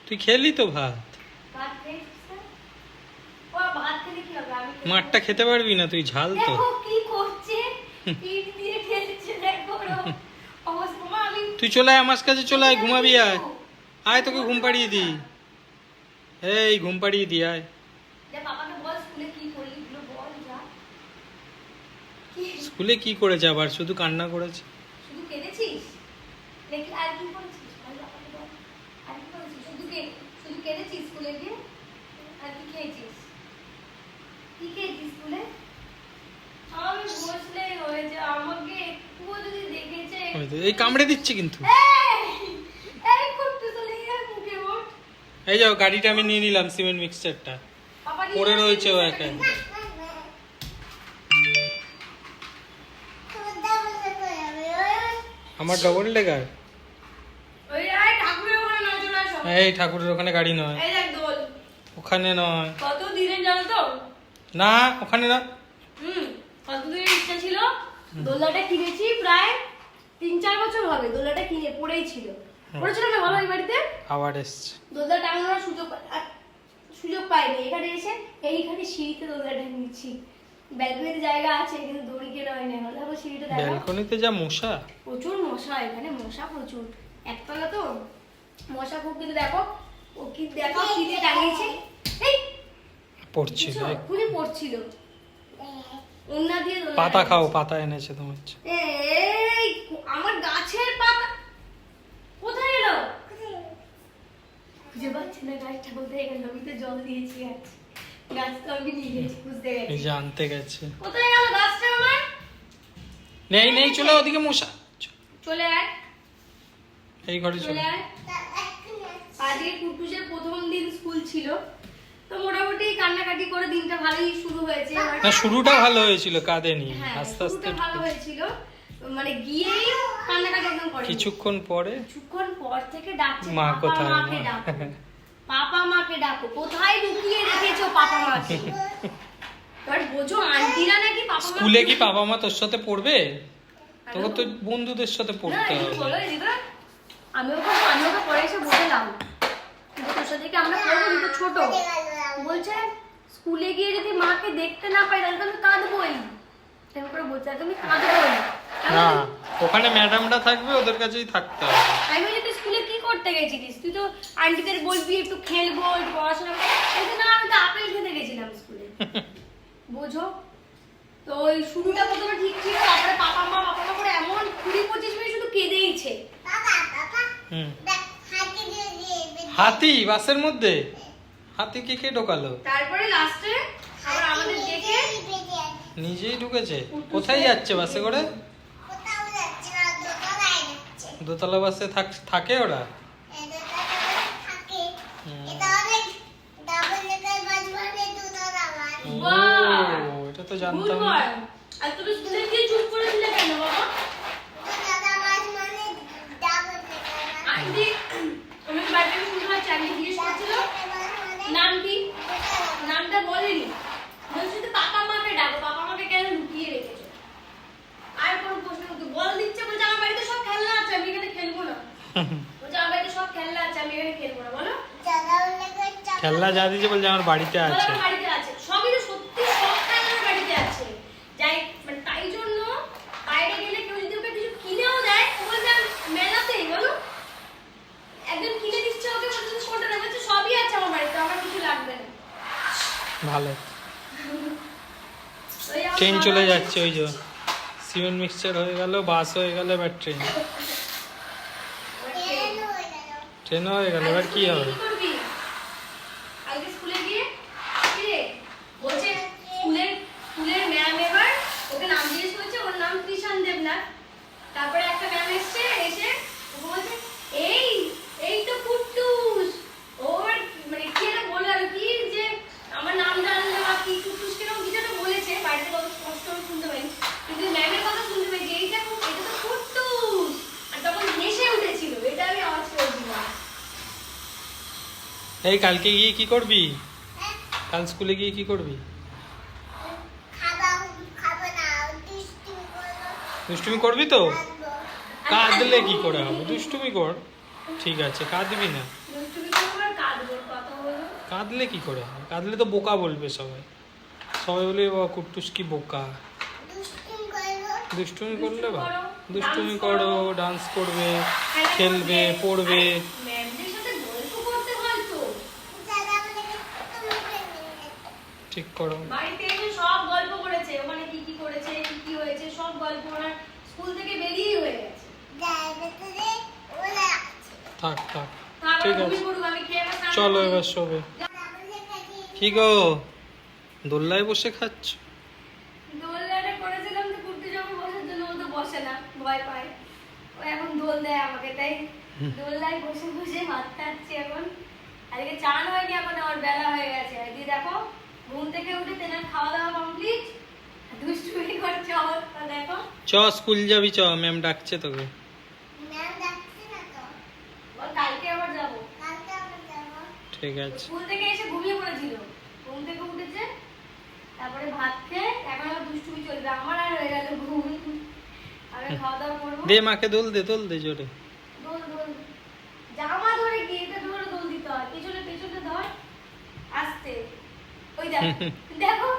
তুই খেলি তো ভাত, মাঠটা খেতে পারবি না তুই, ঝাল তো। তুই চলে আয় আমার কাছে, চলে আয়, ঘুমাবি আয়, আয় তোকে ঘুম পাড়িয়ে দি, এই ঘুম পাড়িয়ে দি, আয়। স্কুলে কি করেছে আবার, শুধু কান্না করেছে। শুধু কেঁদেছিস নাকি আর কি করেছিস? আর কি করেছিস? শুধু কেঁদেছিস স্কুলে গিয়ে? আর কি খেয়েছিস? কি খেয়েছিস স্কুলে? আমি বসলেই হয়েছে, আমাকে একটুও যদি দেখেছে। এই কামড়ে দিচ্ছে কিন্তু। এই কুট্টু চলে গিয়ে মুখে ওঠ। এই যাও, গাড়িটা আমি নিয়ে নিলাম, সিমেন্ট মিক্সচারটা পড়ে রয়েছে ও একা। আমার ডবল ডেকার, এই ঠাকুরের ওখানে গাড়ি নয়, ওখানে নয়, কত দিনের জানো তো না ওখানে না। কত দিনের ইচ্ছা ছিল, দোলনাটা কিনেছি প্রায় 3-4 বছর হবে। দোলনাটা কিনে পড়েই ছিল, পড়েছিল না ভালো এই বাড়িতে, আবার এসছে। দোলনা টাঙানোর সুযোগ পাইনি। এখানে এসে এইখানে সিঁড়িতে দোলনা টাঙিয়েছি। ব্যালকনিতে জায়গা আছে কিন্তু দড়ি কেনা হয়নি। হলে আবার সিঁড়িটা দেখো, ব্যালকনিতে যা মশা, প্রচুর মশা এখানে, মশা প্রচুর। একতলা তো মশা খুব, কিন্তু দেখো ও কি দেখো কি দিয়ে টাঙিয়েছে, এই পড়ছিল, এক্ষুনি পড়ছিল। ওন্না দিয়ে পাতা খাও, পাতা এনেছে তোমার। এই আমার গাছের পাতা কোথায় এলো? খুঁজে পাচ্ছি না, গাছটা কোথায় গেল? আমি তো জল দিয়েছি গাছ তো আমি নিয়ে গেছি, বুঝতে গেছি। এই যে আনতে গেছে, কোথায় গেল গাছটা আমার? নেই নেই, চলে ওদিকে মশা, চলে আয়, এই ঘরে চলে আয়। আজকে কুটুসের প্রথম দিন স্কুল ছিল, তো মোটামুটি কান্নাকাটি করে দিনটা ভালোই শুরু হয়েছে। না শুরুটা ভালো হয়েছিল, কাঁদেনি, আস্তে আস্তে ভালো হয়েছিল, মানে গিয়েই কান্নাকাটি একদম করে। কিছুক্ষণ পর থেকে ডাকছে মা কোথায়, মাকে ডাকো, পাপা মাকে ডাকো। কোথায় লুকিয়ে রেখেছো পাপা মাকে? এবার বোঝো আন্টিরা নাকি পাপা মা। স্কুলে কি বাবা মা তোর সাথে পড়বে? তোকে তো বন্ধুদের সাথে পড়তে হবে। আমি ওকে পরে এসে বললাম তোর সাথে কি আমরা পড়বো, তুই তো ছোট। বলছে স্কুলে গিয়ে যদি মাকে দেখতে না পাই তাহলে তো আমি কাঁদবোই। এরকম করে বলছে, তুমি কাঁদবোই না, ওখানে ম্যাডামরা থাকবে, ওদের কাছেই থাকতে হবে। আমি বলি তুই স্কুলে কি করতে গেছিলিস? তুই তো আন্টিদের বলবি একটু খেলবো, একটু পড়াশোনা করবো। না, আমি তো আপেল খেতে গেছিলাম স্কুলে। বোঝো তো, ওই শুরুটা প্রথমে ঠিক ছিল, তারপরে পাপা মা করে এমন 20-25 মিনিট শুধু কেঁদেইছে। হাতি বাসের মধ্যে, হাতি কে ঢোকালো? তারপরে লাস্টে আবার আমাদের দেখে নিজেই ঢুকেছে। কোথায় যাচ্ছে বাসে করে? দোতলা বাসে থাকে ওরা। এটা তো জানতাম না। আর তুমি স্কুলে গিয়ে চুপ করে ছিলে কেন বাবা? আন্টি আমি বাড়িতে শুনলাম চাকরি জিজ্ঞেস করছিল নাম কি, নামটা বলেনি। বলছি তো পাপা মাকে ডাকো, পাপা মাকে কেন লুকিয়ে রেখেছো? আর কোনো প্রশ্ন করতে বল দিচ্ছে, বলছে আমার বাড়িতে সব খেলনা আছে, আমি এখানে খেলবো না। বলছে আমার বাড়িতে সব খেলনা আছে, আমি এখানে খেলবো না। বলো খেলনা যা দিয়েছে, বলছে আমার বাড়িতে আছে। বাড়িতে আছে সবই তো সত্যি, সব খেলনা বাড়িতে আছে। যাই মানে তাই জন্য বাইরে গেলে কেউ যদি ওকে কিছু কিনেও দেয়, ও বলছে মেলাতেই বলো একজন কিনে দিচ্ছে ওকে, বলছে কোনটা নেবে, বলছে সবই আছে আমার বাড়িতে, আমার কিছু লাগবে না। ভালো। ট্রেন চলে যাচ্ছে, ওই যে সিমেন্ট মিক্সচার হয়ে গেল, বাস হয়ে গেল, এবার ট্রেন হয়ে গেল। এবার কি হবে? আজকে স্কুলে গিয়ে বলছে স্কুলের ম্যাম এবার ওকে নাম জিজ্ঞেস করেছে, ওর নাম কৃষাণ দেবনাথ। তারপরে একটা ম্যাম এসে ওকে বলছে এই তো কুট্টুস। ওর মানে কি একটা বললো আর কি, যে আমার নাম জানলে বা কি কুট্টুস কিরকম কিছু একটা বলেছে, বাড়িতে কত কষ্ট করে শুনতে পাইনি, কিন্তু ম্যামের কথা শুনতে পেয়েছি, এটা তো কুট্টুস। আর তখন হেসে উঠেছিল, এটা আমি আওয়াজ করেছিলাম। এই কালকে গিয়ে কি করবি? কাল স্কুলে গিয়ে কি করবি? দুষ্টুমি করবি তো? কাঁদলে কি করে হবে? দুষ্টুমি কর। ঠিক আছে, কাঁদবি না। দুষ্টুমি করবো আর কাঁদবো, কথা বলো। কাঁদলে কি করে হবে? কাঁদলে তো বোকা বলবে সবাই। সবাই বলবে বাবা কুট্টুস কি বোকা। দুষ্টুমি করলে বা দুষ্টুমি করো, ডান্স করবে, খেলবে, পড়বে। ম্যামদের সাথে গল্প করতে হয় তো। ঠিক করো। বাড়িতে এসে সব গল্প করেছে, ওখানে কি কি করেছে, কি কি হয়েছে, সব গল্প ওনার স্কুল থেকে বেরিয়েই হয়ে গেছে। থাক থাক, তারপরে ঠিক ঘুমিয়ে আছে, পড়ুক, আমি খেয়ে আবার স্নান চলো করছি। এবার শোবে। কি গো, দোল্লায় বসে খাচ্ছ? দোলনাটা করেছিলাম তো কুর্তি জামা বসার জন্য, ও তো বসে না, ভয় পায়। ও এখন দোল দেয় আমাকে, তাই দোলনায় বসে বসে ভাত খাচ্ছি এখন। আজকে চান হয়নি, এখন আমার বেলা হয়ে গেছে। এদিকে দেখো, ঘুম থেকে উঠে তেনার খাওয়া দাওয়া কমপ্লিট, দুষ্টুমি করছে অবস্থা দেখো। চ স্কুল যাবি, চ, ম্যাম ডাকছে তোকে। বল কালকে আবার যাবো। ঠিক আছে। স্কুল থেকে এসে ঘুমিয়ে পড়েছিল, ঘুম থেকে উঠেছে, তারপরে ভাত খেয়ে এখন আবার দুষ্টুমি চলবে। আমার আর হয়ে গেল ঘুম, আমি খাওয়া দাওয়া করবো। দে মাকে দোল দে, দোল দে জোরে। দোল দোল, জামা ধরে কি, এটা ধরে দোল দিতে হয়, পেছনে পেছনে ধর, আস্তে। ওই দেখো দেখো